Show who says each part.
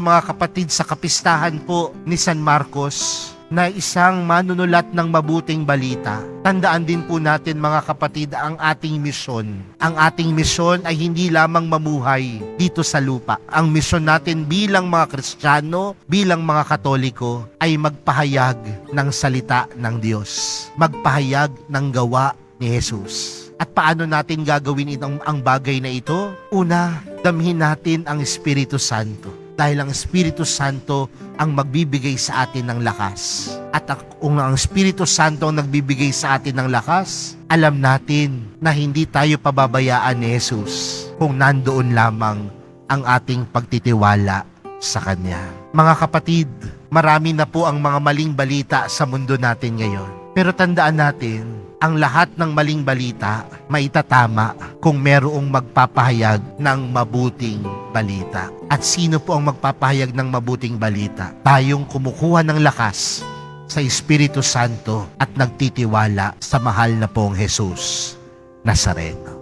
Speaker 1: Mga kapatid, sa kapistahan po ni San Marcos na isang manunulat ng mabuting balita, tandaan din po natin mga kapatid ang ating misyon. Ang ating misyon ay hindi lamang mamuhay dito sa lupa. Ang misyon natin bilang mga Kristiyano, bilang mga Katoliko, ay magpahayag ng salita ng Diyos. Magpahayag ng gawa ni Jesus. At paano natin gagawin ang bagay na ito? Una, damhin natin ang Espiritu Santo. Dahil ang Espiritu Santo ang magbibigay sa atin ng lakas. At kung ang Espiritu Santo ang nagbibigay sa atin ng lakas, alam natin na hindi tayo pababayaan ni Jesus kung nandoon lamang ang ating pagtitiwala sa Kanya. Mga kapatid, marami na po ang mga maling balita sa mundo natin ngayon. Pero tandaan natin, ang lahat ng maling balita maitatama kung merong magpapahayag ng mabuting balita. At sino po ang magpapahayag ng mabuting balita? Tayong kumukuha ng lakas sa Espiritu Santo at nagtitiwala sa mahal na pong Jesus Nazareno.